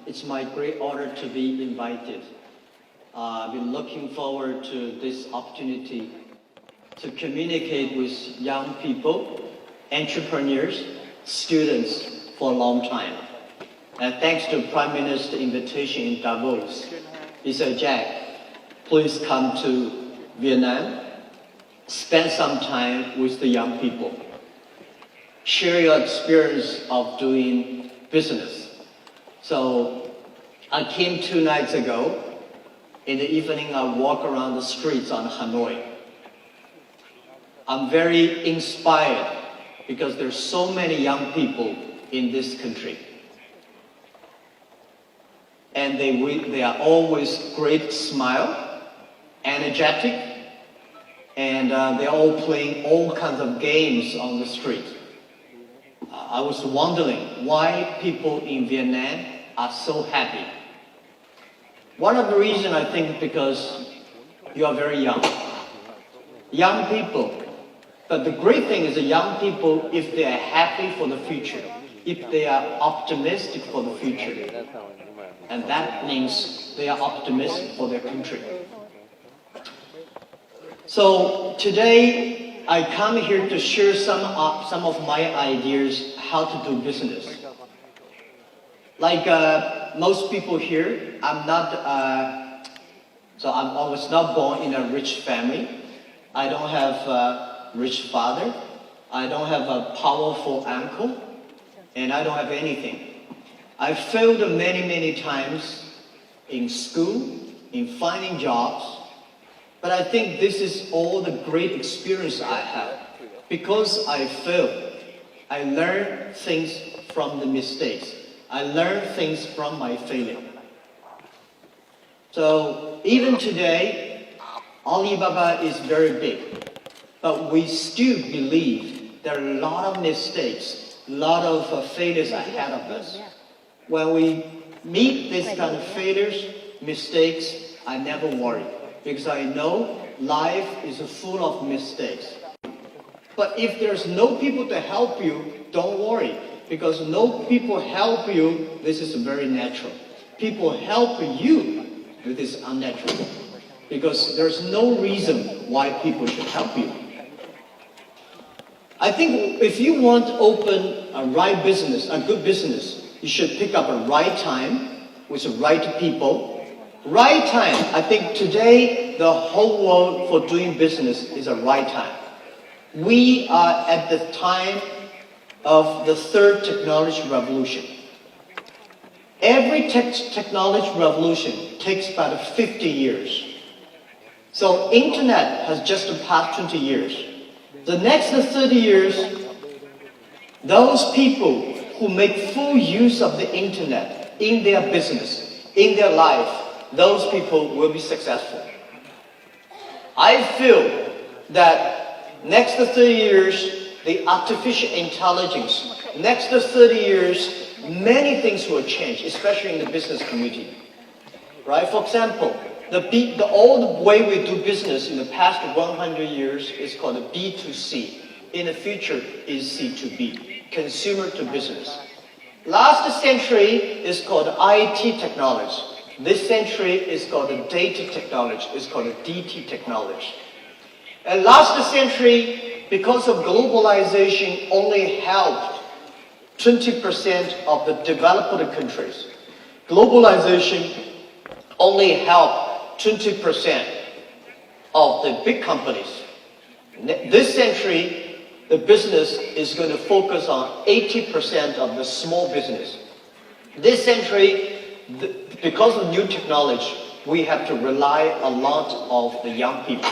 It's my great honor to be invited. I've been looking forward to this opportunity to communicate with young people, entrepreneurs, students for a long time. And thanks to Prime Minister's invitation in Davos, he said, Jack, please come to Vietnam, spend some time with the young people, share your experience of doing business. So I came 2 nights ago. In the evening, I walk around the streets on Hanoi. I'm very inspired because there's so many young people in this country. And they are always great smile, energetic, and they're all playing all kinds of games on the street. I was wondering why people in Vietnam are so happy. One of the reasons, I think, because you are very young. Young people. But the great thing is that young people, if they are happy for the future, if they are optimistic for the future, and that means they are optimistic for their country. So today, I come here to share some of my ideas how to do business. Like most people here, I was not born in a rich family. I don't have a rich father. I don't have a powerful uncle. And I don't have anything. I failed many times in school, in finding jobs. But I think this is all the great experience I have. Because I failed, I learned things from the mistakes. I learned things from my failure. So even today, Alibaba is very big. But we still believe there are a lot of mistakes, a lot of failures ahead of us. When we meet these kind of failures, mistakes, I never worry. Because I know life is full of mistakes. But if there's no people to help you, don't worry. Because no people help you, this is very natural. People help you, this is unnatural. Because there's no reason why people should help you. I think if you want to open a right business, a good business, you should pick up a right time with the right people. Right time, I think today the whole world for doing business is a right time. We are at the time of the third technology revolution. Every technology revolution takes about 50 years. So internet has just passed 20 years. The next 30 years, those people who make full use of the internet in their business, in their life, those people will be successful. I feel that next 30 years, the artificial intelligence, next 30 years, many things will change, especially in the business community. Right? For example, the old way we do business in the past 100 years is called B2C. In the future is C2B, consumer to business. Last century is called IT technology. This century is called data technology. It's called DT technology. And last century, because of globalization, only helped 20% of the developed countries. Globalization only helped 20% of the big companies. This century, the business is going to focus on 80% of the small business. This century, because of new technology, we have to rely a lot of the young people.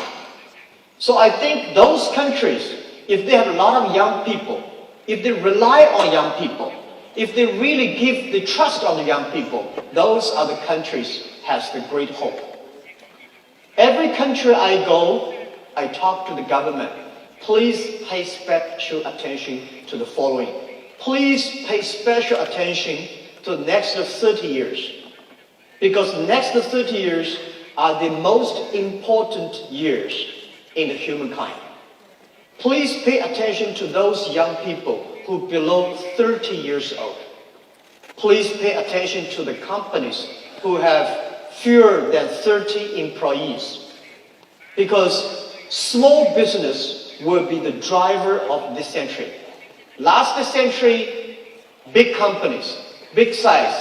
So I think those countries, if they have a lot of young people, if they rely on young people, if they really give the trust on the young people, those are the countries has the great hope. Every country I go, I talk to the government. Please pay special attention to the following. Please pay special attention to the next 30 years. Because the next 30 years are the most important years in the humankind. Please pay attention to those young people who are below 30 years old. please pay attention to the companies who have fewer than 30 employees. Because small business will be the driver of this century. Last century, big companies, big size,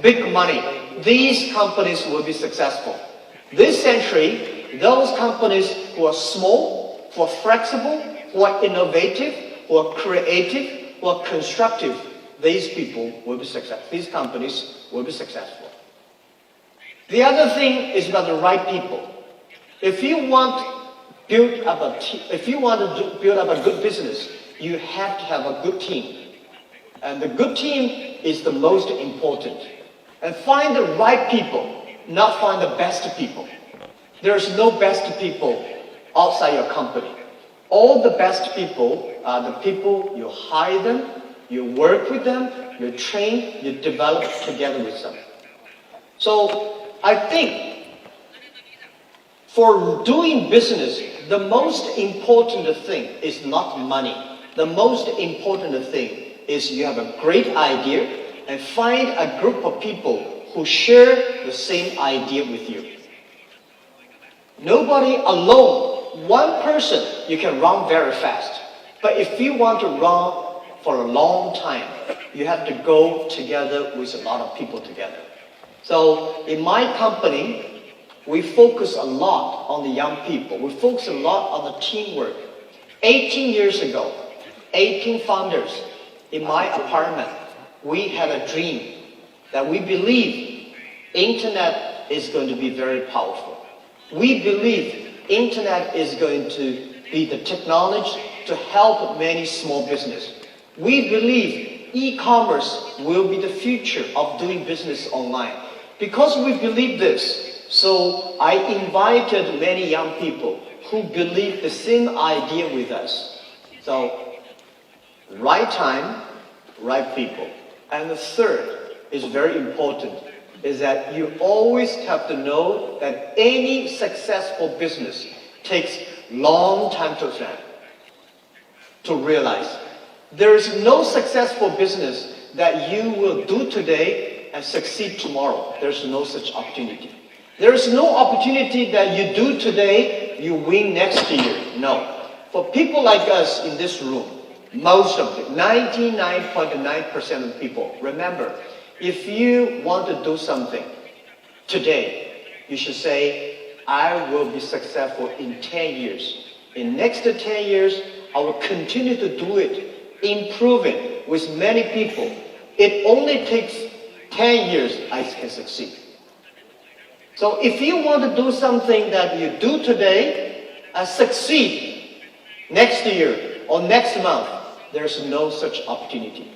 big money, these companies will be successful. This century, those companies who are small, who are flexible, who are innovative, who are creative, who are constructive, these people will be successful. These companies will be successful. The other thing is about the right people. If you want to build up a good business, you have to have a good team. And the good team is the most important. And find the right people, not find the best people. There's no best people outside your company. All the best people are the people you hire them, you work with them, you train, you develop together with them. So I think for doing business, the most important thing is not money. The most important thing is you have a great idea and find a group of people who share the same idea with you. Nobody alone, one person, you can run very fast. But if you want to run for a long time, you have to go together with a lot of people together. So in my company, we focus a lot on the young people. We focus a lot on the teamwork. 18 years ago, 18 founders in my apartment, we had a dream that we believe internet is going to be very powerful. We believe internet is going to be the technology to help many small business. We believe e-commerce will be the future of doing business online. Because we believe this, so I invited many young people who believe the same idea with us. So, right time, right people. And the third is very important, is that you always have to know that any successful business takes long time to realize. There is no successful business that you will do today and succeed tomorrow. There's no such opportunity. There is no opportunity that you do today, you win next year. No. For people like us in this room, most of it, 99.9% of people, remember, if you want to do something today, you should say, I will be successful in 10 years. In next 10 years, I will continue to do it, improve it with many people. It only takes 10 years I can succeed. So if you want to do something that you do today and succeed next year or next month, there's no such opportunity.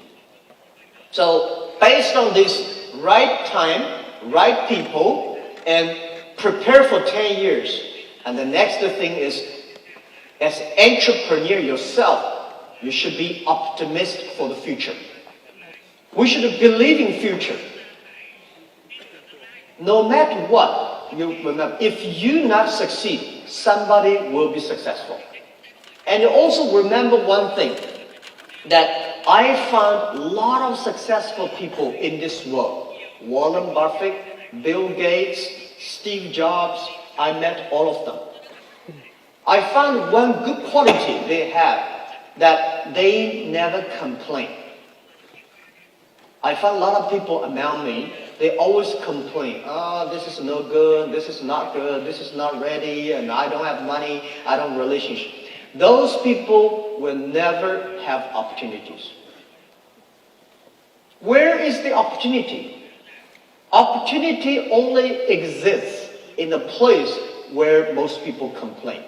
So based on this, right time, right people, and prepare for 10 years. And the next thing is, as entrepreneur yourself, you should be optimistic for the future. We should believe in future. No matter what, you remember, if you not succeed, somebody will be successful. And also remember one thing, that I found a lot of successful people in this world. Warren Buffett, Bill Gates, Steve Jobs, I met all of them. I found one good quality they have, that they never complain. I found a lot of people around me, they always complain. This is no good, this is not good, this is not ready, and I don't have money, I don't have relationship. Those people will never have opportunities. Where is the opportunity? Opportunity only exists in a place where most people complain.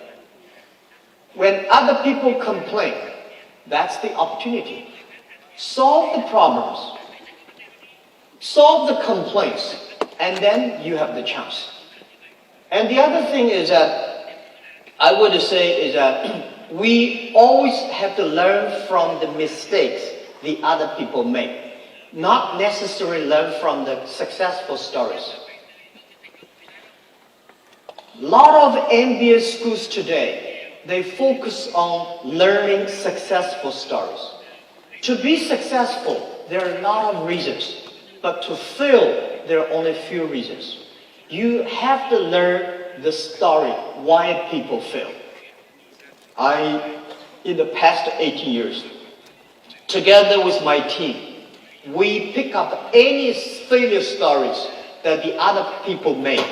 When other people complain, that's the opportunity. Solve the problems. Solve the complaints, and then you have the chance. And the other thing is that, I would say is that we always have to learn from the mistakes the other people make, not necessarily learn from the successful stories. A lot of MBA schools today, they focus on learning successful stories. To be successful, there are a lot of reasons. But to fail, there are only a few reasons. You have to learn the story, why people fail. In the past 18 years, together with my team, we pick up any failure stories that the other people made.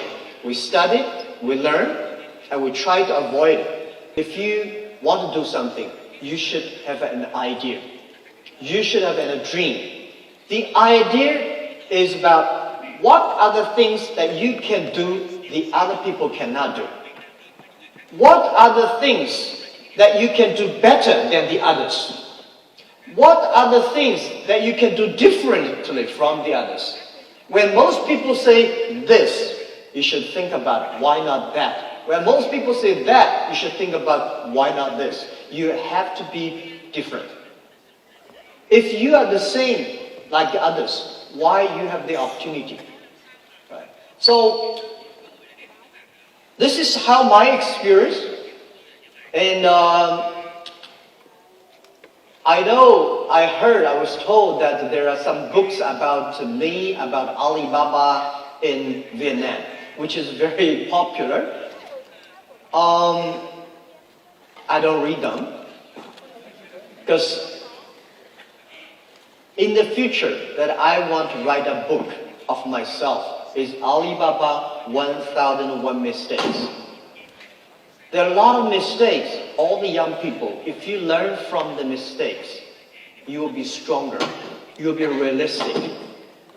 We study, we learn, and we try to avoid it. If you want to do something, you should have an idea. You should have a dream. The idea is about what are the things that you can do the other people cannot do. What are the things that you can do better than the others? What are the things that you can do differently from the others? When most people say this, you should think about why not that. When most people say that, you should think about why not this. You have to be different. If you are the same like the others, why you have the opportunity? Right? So, this is how my experience. And I was told that there are some books about me, about Alibaba in Vietnam, which is very popular. I don't read them because in the future that I want to write a book of myself is Alibaba 1001 Mistakes. There are a lot of mistakes. All the young people, if you learn from the mistakes, you will be stronger. You will be realistic.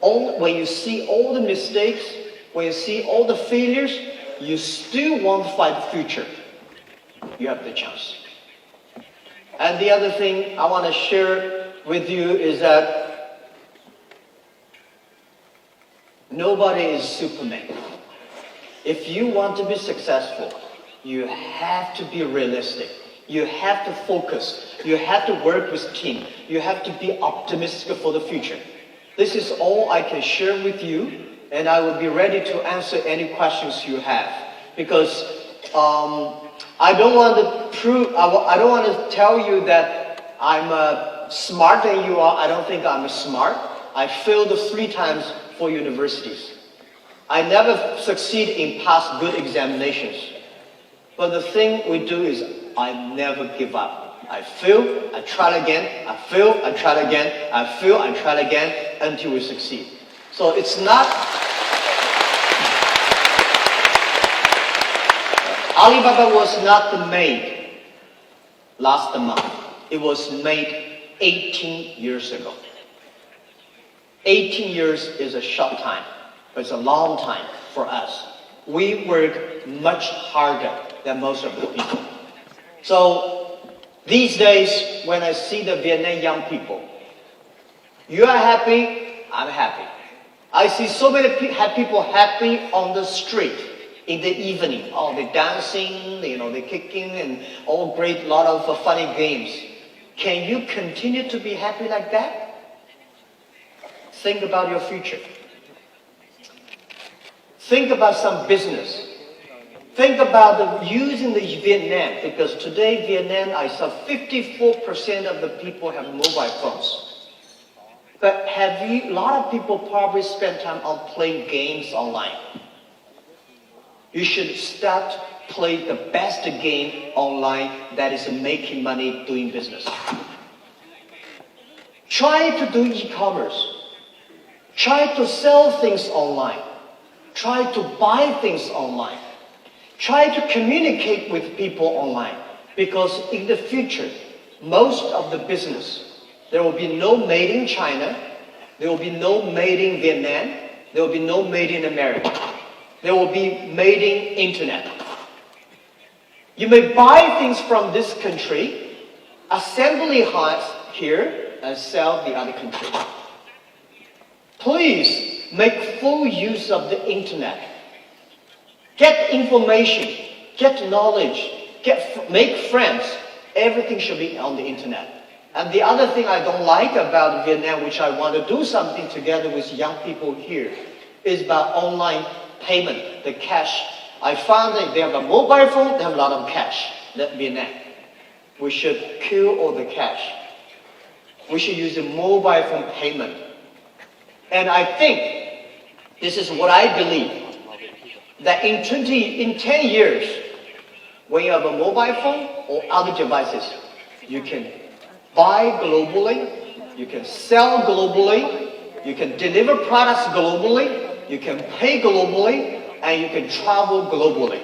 When you see all the mistakes, when you see all the failures, you still want to fight the future. You have the chance. And the other thing I want to share with you is that nobody is Superman. If you want to be successful, you have to be realistic. You have to focus. You have to work with team. You have to be optimistic for the future. This is all I can share with you, and I will be ready to answer any questions you have. Because I don't want to tell you that I'm smarter than you are. I don't think I'm smart. I failed 3 times for universities. I never succeed in pass good examinations. But the thing we do is I never give up. I fail, I try again, I fail, I try again, I fail, I try again until we succeed. So it's not... Alibaba was not made last month. It was made 18 years ago. 18 years is a short time, but it's a long time for us. We work much harder than most of the people. So these days, when I see the Vietnam young people, you are happy, I'm happy. I see so many people happy on the street in the evening. Oh, they're dancing, they're kicking, and all great, lot of funny games. Can you continue to be happy like that? Think about your future. Think about some business. Think about using the Vietnam, because today Vietnam, I saw 54% of the people have mobile phones. But a lot of people probably spend time on playing games online. You should start playing the best game online that is making money doing business. Try to do e-commerce. Try to sell things online. Try to buy things online. Try to communicate with people online. Because in the future, most of the business, there will be no made in China, there will be no made in Vietnam, there will be no made in America. There will be made in internet. You may buy things from this country, assembly here, and sell the other country. Please make full use of the internet. Get information, get knowledge, make friends. Everything should be on the internet. And the other thing I don't like about Vietnam, which I want to do something together with young people here, is about online payment, the cash. I found that they have a mobile phone, they have a lot of cash, that Vietnam. We should kill all the cash. We should use a mobile phone payment. And I think this is what I believe, that in 10 years, when you have a mobile phone or other devices, you can buy globally, you can sell globally, you can deliver products globally, you can pay globally, and you can travel globally.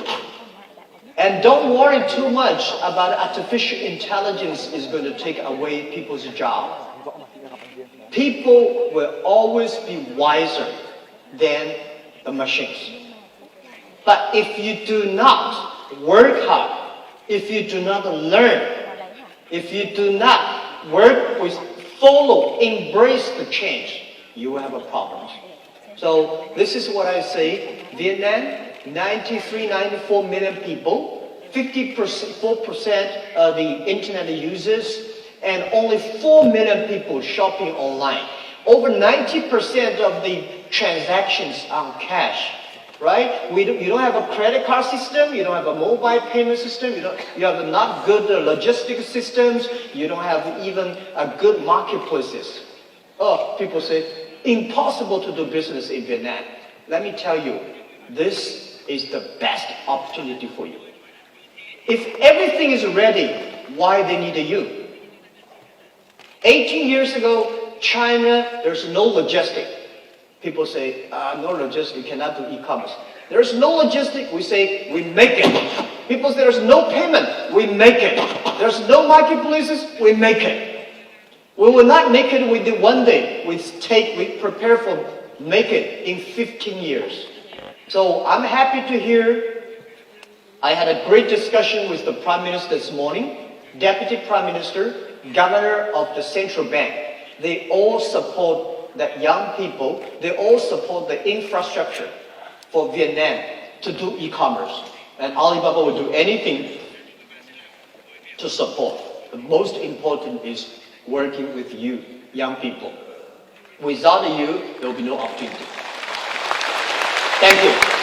And don't worry too much about artificial intelligence is going to take away people's job. People will always be wiser than the machines. But if you do not work hard, if you do not learn, if you do not work with, follow, embrace the change, you will have a problem. So this is what I say. Vietnam, 94 million people, 4% of the internet users, and only 4 million people shopping online. Over 90% of the transactions are cash, right? You don't have a credit card system, you don't have a mobile payment system, you have not good logistic systems, you don't have even a good marketplaces. Oh, people say, impossible to do business in Vietnam. Let me tell you, this is the best opportunity for you. If everything is ready, why they need you? 18 years ago, China, there's no logistic. People say, no logistic, cannot do e-commerce. There's no logistic, we say, we make it. People say there's no payment, we make it. There's no marketplaces, we make it. We will not make it within one day. We prepare for make it in 15 years. So I'm happy to hear. I had a great discussion with the Prime Minister this morning, Deputy Prime Minister, Governor of the Central Bank. They all support that young people, they all support the infrastructure for Vietnam to do e-commerce. And Alibaba will do anything to support. The most important is working with you, young people. Without you, there will be no opportunity. Thank you.